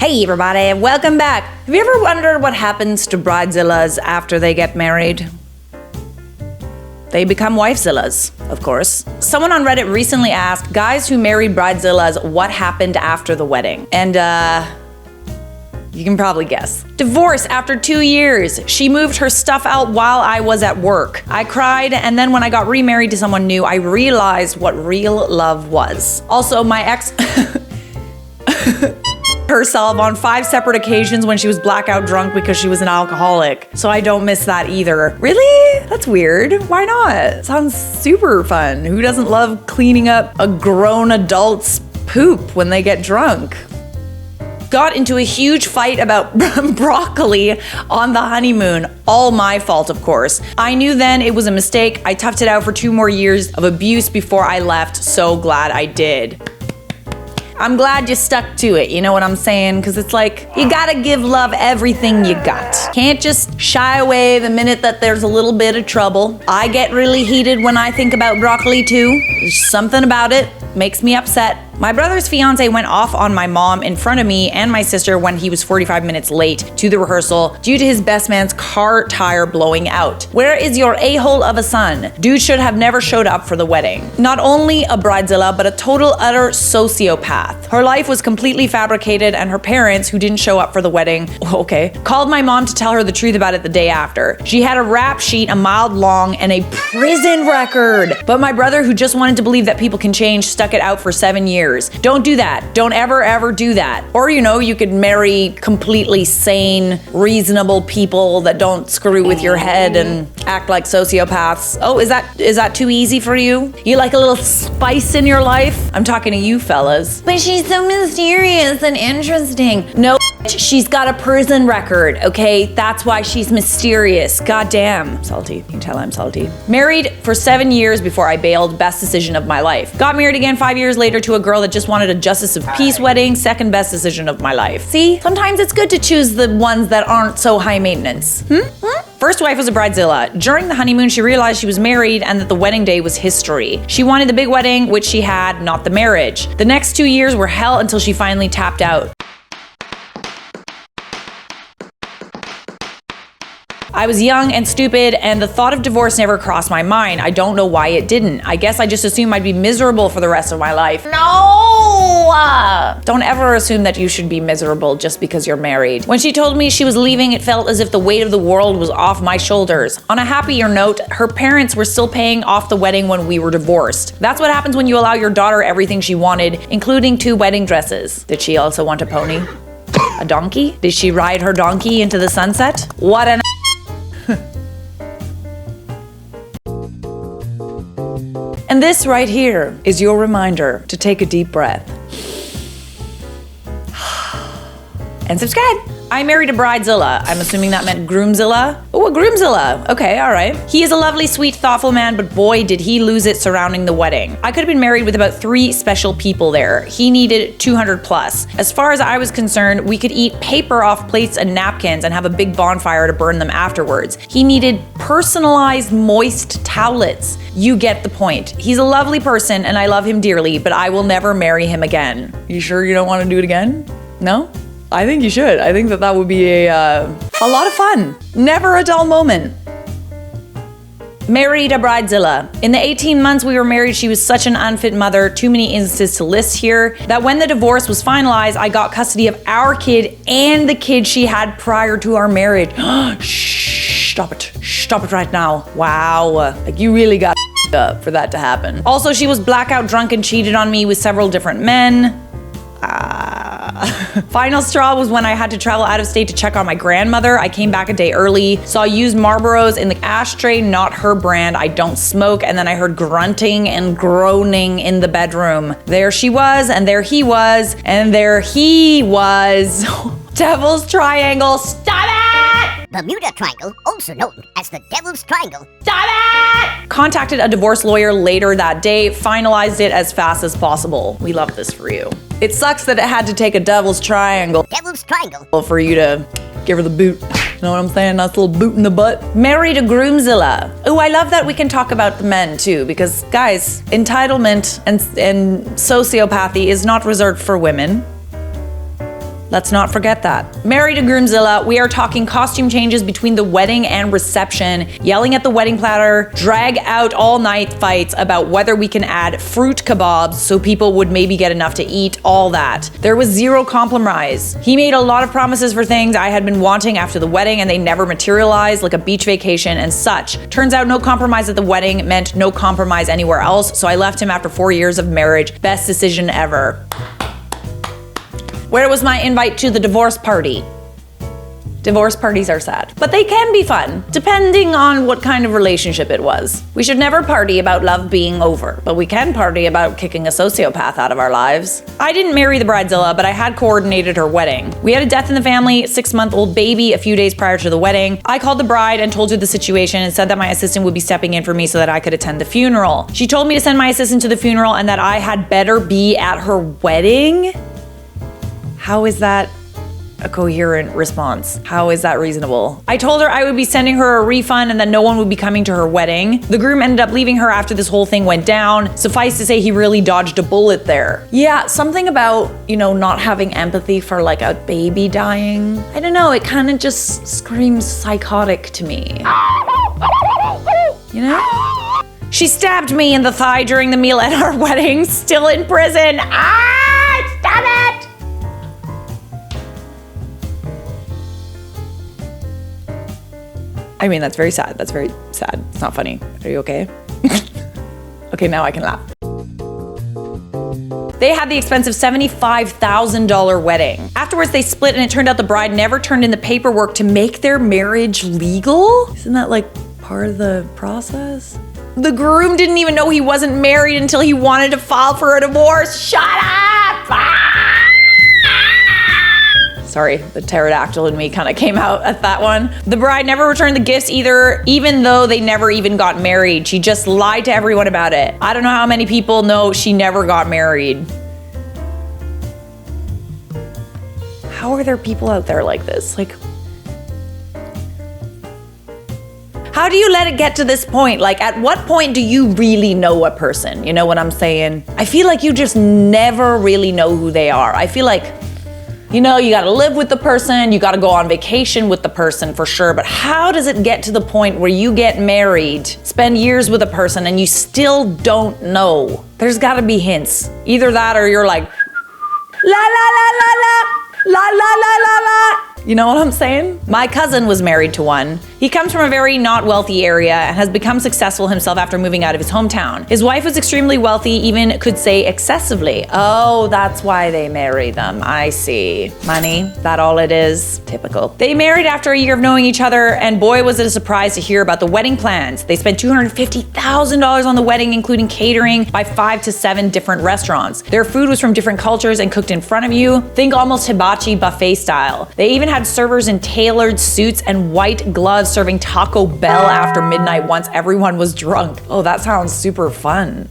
Hey everybody, welcome back. Have you ever wondered what happens to bridezillas after they get married? They become wifezillas, of course. Someone on Reddit recently asked guys who married bridezillas what happened after the wedding. And you can probably guess. Divorce after 2 years. She moved her stuff out while I was at work. I cried, and then when I got remarried to someone new, I realized what real love was. Also, my ex herself on 5 separate occasions when she was blackout drunk because she was an alcoholic. So I don't miss that either. Really? That's weird. Why not? Sounds super fun. Who doesn't love cleaning up a grown adult's poop when they get drunk? Got into a huge fight about broccoli on the honeymoon. All my fault, of course. I knew then it was a mistake. I toughed it out for 2 more years of abuse before I left. So glad I did. I'm glad you stuck to it, you know what I'm saying? Because it's like, you gotta give love everything you got. Can't just shy away the minute that there's a little bit of trouble. I get really heated when I think about broccoli too. There's something about it, makes me upset. My brother's fiance went off on my mom in front of me and my sister when he was 45 minutes late to the rehearsal due to his best man's car tire blowing out. Where is your a-hole of a son? Dude should have never showed up for the wedding. Not only a bridezilla, but a total utter sociopath. Her life was completely fabricated, and her parents, who didn't show up for the wedding, called my mom to tell her the truth about it the day after. She had a rap sheet a mile long and a prison record. But my brother, who just wanted to believe that people can change, stuck it out for 7 years. Don't do that. Don't ever do that. Or, you could marry completely sane, reasonable people that don't screw with your head and act like sociopaths. Oh, is that too easy for you? You like a little spice in your life? I'm talking to you fellas. But she's so mysterious and interesting. No, she's got a prison record, okay? That's why she's mysterious. Goddamn. Salty. You can tell I'm salty. Married for 7 years before I bailed. Best decision of my life. Got married again 5 years later to a girl that just wanted a justice of peace wedding. Second best decision of my life. See? Sometimes it's good to choose the ones that aren't so high maintenance. First wife was a bridezilla. During the honeymoon, she realized she was married and that the wedding day was history. She wanted the big wedding, which she had, not the marriage. The next 2 years were hell until she finally tapped out. I was young and stupid, and the thought of divorce never crossed my mind. I don't know why it didn't. I guess I just assumed I'd be miserable for the rest of my life. No! Don't ever assume that you should be miserable just because you're married. When she told me she was leaving, it felt as if the weight of the world was off my shoulders. On a happier note, her parents were still paying off the wedding when we were divorced. That's what happens when you allow your daughter everything she wanted, including 2 wedding dresses. Did she also want a pony? A donkey? Did she ride her donkey into the sunset? What an And this right here is your reminder to take a deep breath. And subscribe. I married a bridezilla. I'm assuming that meant groomzilla. Oh, a groomzilla. Okay, all right. He is a lovely, sweet, thoughtful man, but boy, did he lose it surrounding the wedding. I could have been married with about 3 special people there. He needed 200 plus. As far as I was concerned, we could eat paper off plates and napkins and have a big bonfire to burn them afterwards. He needed personalized, moist towelettes. You get the point. He's a lovely person and I love him dearly, but I will never marry him again. You sure you don't want to do it again? No? I think you should. I think that would be a lot of fun. Never a dull moment. Married a bridezilla. In the 18 months we were married, she was such an unfit mother, too many instances to list here, that when the divorce was finalized, I got custody of our kid and the kid she had prior to our marriage. Shh, stop it. Stop it right now. Wow. Like you really got up for that to happen. Also, she was blackout drunk and cheated on me with several different men. Final straw was when I had to travel out of state to check on my grandmother. I came back a day early, saw used Marlboros in the ashtray, not her brand. I don't smoke, and then I heard grunting and groaning in the bedroom. There she was, and there he was, and there he was. Devil's Triangle, stop it! Bermuda Triangle, also known as the Devil's Triangle. Stop it! Contacted a divorce lawyer later that day, finalized it as fast as possible. We love this for you. It sucks that it had to take a Devil's Triangle. Devil's Triangle. For you to give her the boot. You know what I'm saying? Nice little boot in the butt. Married a groomzilla. Oh, I love that we can talk about the men too, because guys, entitlement and sociopathy is not reserved for women. Let's not forget that. Married to Groomzilla, we are talking costume changes between the wedding and reception, yelling at the wedding platter, drag out all night fights about whether we can add fruit kebabs so people would maybe get enough to eat, all that. There was zero compromise. He made a lot of promises for things I had been wanting after the wedding and they never materialized, like a beach vacation and such. Turns out no compromise at the wedding meant no compromise anywhere else, so I left him after 4 years of marriage. Best decision ever. Where was my invite to the divorce party? Divorce parties are sad, but they can be fun, depending on what kind of relationship it was. We should never party about love being over, but we can party about kicking a sociopath out of our lives. I didn't marry the bridezilla, but I had coordinated her wedding. We had a death in the family, 6-month-old baby a few days prior to the wedding. I called the bride and told her the situation and said that my assistant would be stepping in for me so that I could attend the funeral. She told me to send my assistant to the funeral and that I had better be at her wedding? How is that a coherent response? How is that reasonable? I told her I would be sending her a refund and that no one would be coming to her wedding. The groom ended up leaving her after this whole thing went down. Suffice to say, he really dodged a bullet there. Yeah, something about, not having empathy for like a baby dying. I don't know, it kind of just screams psychotic to me. She stabbed me in the thigh during the meal at our wedding, still in prison. Stop it! I mean, that's very sad. That's very sad. It's not funny. Are you okay? Okay, now I can laugh. They had the expensive $75,000 wedding. Afterwards, they split and it turned out the bride never turned in the paperwork to make their marriage legal? Isn't that like part of the process? The groom didn't even know he wasn't married until he wanted to file for a divorce. Shut up! Sorry, the pterodactyl in me kind of came out at that one. The bride never returned the gifts either, even though they never even got married. She just lied to everyone about it. I don't know how many people know she never got married. How are there people out there like this? Like, how do you let it get to this point? Like, at what point do you really know a person? You know what I'm saying? I feel like you just never really know who they are. I feel like, you gotta live with the person, you gotta go on vacation with the person for sure, but how does it get to the point where you get married, spend years with a person, and you still don't know? There's gotta be hints. Either that or you're like, la la la la la, la la la la la. You know what I'm saying? My cousin was married to one. He comes from a very not wealthy area and has become successful himself after moving out of his hometown. His wife was extremely wealthy, even could say excessively. Oh, that's why they marry them. I see. Money, that all it is? Typical. They married after a year of knowing each other, and boy was it a surprise to hear about the wedding plans. They spent $250,000 on the wedding, including catering by 5 to 7 different restaurants. Their food was from different cultures and cooked in front of you. Think almost hibachi buffet style. They even had servers in tailored suits and white gloves serving Taco Bell after midnight once everyone was drunk. Oh, that sounds super fun.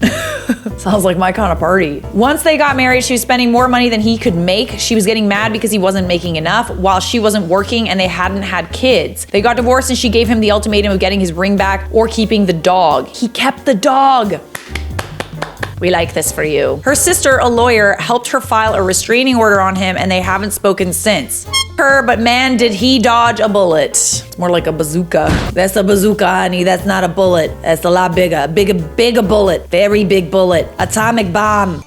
Sounds like my kind of party. Once they got married, she was spending more money than he could make. She was getting mad because he wasn't making enough while she wasn't working and they hadn't had kids. They got divorced and she gave him the ultimatum of getting his ring back or keeping the dog. He kept the dog. We like this for you. Her sister, a lawyer, helped her file a restraining order on him and they haven't spoken since. Her, but man, did he dodge a bullet. It's more like a bazooka. That's a bazooka, honey. That's not a bullet. That's a lot bigger. Bigger bullet. Very big bullet. Atomic bomb.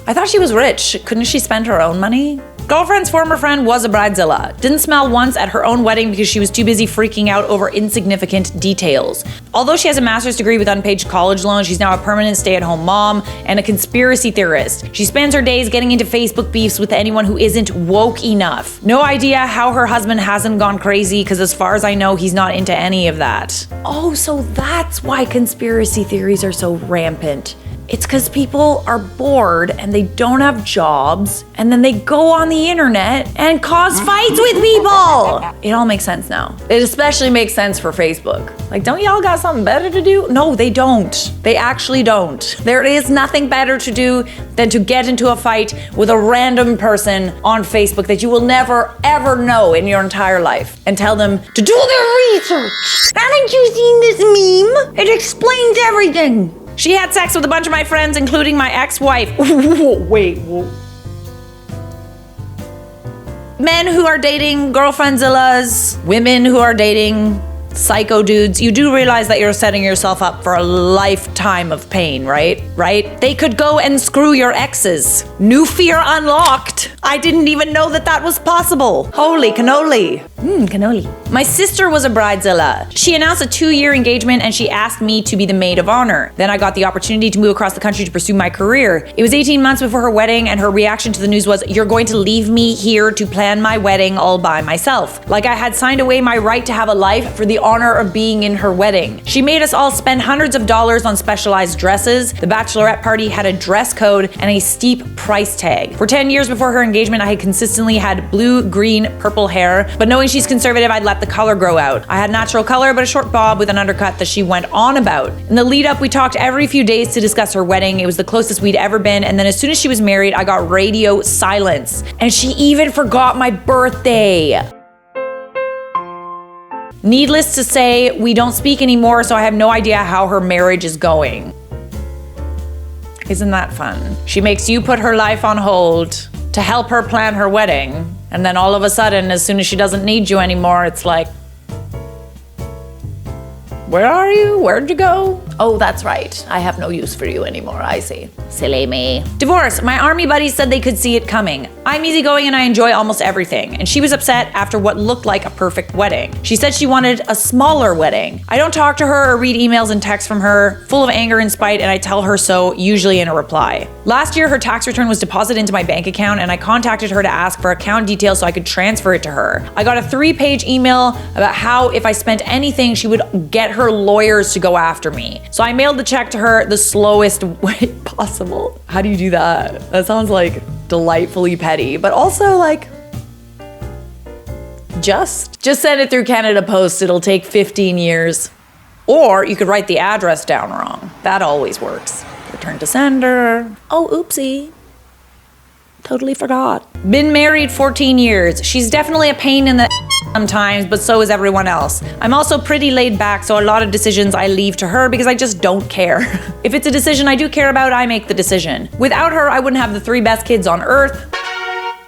I thought she was rich. Couldn't she spend her own money? Girlfriend's former friend was a bridezilla. Didn't smile once at her own wedding because she was too busy freaking out over insignificant details. Although she has a master's degree with unpaid college loans, she's now a permanent stay-at-home mom and a conspiracy theorist. She spends her days getting into Facebook beefs with anyone who isn't woke enough. No idea how her husband hasn't gone crazy because as far as I know, he's not into any of that. Oh, so that's why conspiracy theories are so rampant. It's because people are bored and they don't have jobs, and then they go on the internet and cause fights with people. It all makes sense now. It especially makes sense for Facebook. Like, don't y'all got something better to do? No, they don't. They actually don't. There is nothing better to do than to get into a fight with a random person on Facebook that you will never, ever know in your entire life and tell them to do their research. Haven't you seen this meme? It explains everything. She had sex with a bunch of my friends, including my ex-wife. Wait, Men who are dating girlfriendzillas, women who are dating psycho dudes, you do realize that you're setting yourself up for a lifetime of pain, right? Right? They could go and screw your exes. New fear unlocked. I didn't even know that that was possible. Holy cannoli. Cannoli. My sister was a bridezilla. She announced a 2-year engagement and she asked me to be the maid of honor. Then I got the opportunity to move across the country to pursue my career. It was 18 months before her wedding and her reaction to the news was, "You're going to leave me here to plan my wedding all by myself." Like I had signed away my right to have a life for the honor of being in her wedding. She made us all spend hundreds of dollars on specialized dresses. The bachelorette party had a dress code and a steep price tag. For 10 years before her engagement, I had consistently had blue, green, purple hair, but knowing she's conservative, I'd let the color grow out. I had natural color, but a short bob with an undercut that she went on about. In the lead up, we talked every few days to discuss her wedding. It was the closest we'd ever been, and then as soon as she was married, I got radio silence. And she even forgot my birthday. Needless to say, we don't speak anymore, so I have no idea how her marriage is going. Isn't that fun? She makes you put her life on hold to help her plan her wedding, and then all of a sudden, as soon as she doesn't need you anymore, it's like, where are you? Where'd you go? Oh, that's right. I have no use for you anymore, I see. Silly me. Divorce. My army buddies said they could see it coming. I'm easygoing and I enjoy almost everything. And she was upset after what looked like a perfect wedding. She said she wanted a smaller wedding. I don't talk to her or read emails and texts from her, full of anger and spite, and I tell her so, usually in a reply. Last year, her tax return was deposited into my bank account and I contacted her to ask for account details so I could transfer it to her. I got a 3-page email about how if I spent anything, she would get her lawyers to go after me. So I mailed the check to her the slowest way possible. How do you do that? That sounds like delightfully petty, but also like, just send it through Canada Post. It'll take 15 years. Or you could write the address down wrong. That always works. Return to sender. Oh, oopsie. Totally forgot. Been married 14 years. She's definitely a pain in the sometimes, but so is everyone else. I'm also pretty laid back, so a lot of decisions I leave to her because I just don't care. If it's a decision I do care about, I make the decision. Without her, I wouldn't have the 3 best kids on earth.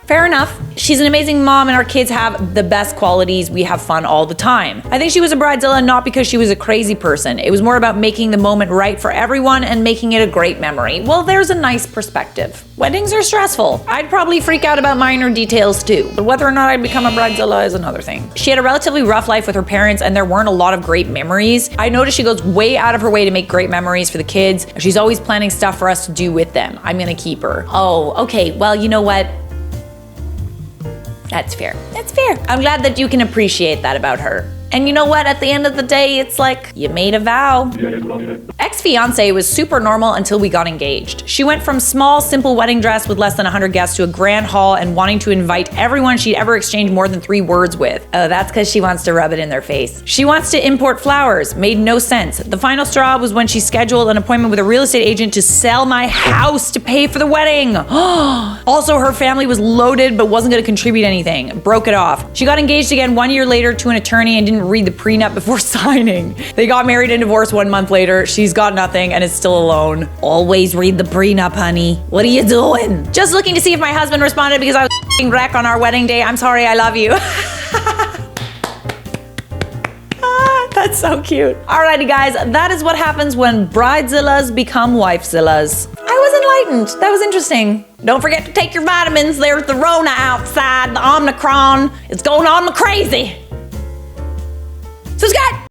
Fair enough. She's an amazing mom and our kids have the best qualities. We have fun all the time. I think she was a bridezilla not because she was a crazy person. It was more about making the moment right for everyone and making it a great memory. Well, there's a nice perspective. Weddings are stressful. I'd probably freak out about minor details too, but whether or not I'd become a bridezilla is another thing. She had a relatively rough life with her parents and there weren't a lot of great memories. I noticed she goes way out of her way to make great memories for the kids. She's always planning stuff for us to do with them. I'm gonna keep her. Oh, okay, well, you know what? That's fair. That's fair. I'm glad that you can appreciate that about her. And you know what? At the end of the day, it's like, you made a vow. Ex-fiance was super normal until we got engaged. She went from small, simple wedding dress with less than 100 guests to a grand hall and wanting to invite everyone she'd ever exchanged more than 3 words with. Oh, that's because she wants to rub it in their face. She wants to import flowers. Made no sense. The final straw was when she scheduled an appointment with a real estate agent to sell my house to pay for the wedding. Also, her family was loaded but wasn't going to contribute anything. Broke it off. She got engaged again 1 year later to an attorney and didn't read the prenup before signing. They got married and divorced 1 month later. She's got nothing and is still alone. Always read the prenup, honey. What are you doing? Just looking to see if my husband responded because I was f***ing wreck on our wedding day. I'm sorry, I love you. That's so cute. Alrighty guys, that is what happens when bridezillas become wifezillas. I was enlightened. That was interesting. Don't forget to take your vitamins. There's the Rona outside, the Omicron. It's going on me crazy. Subscribe!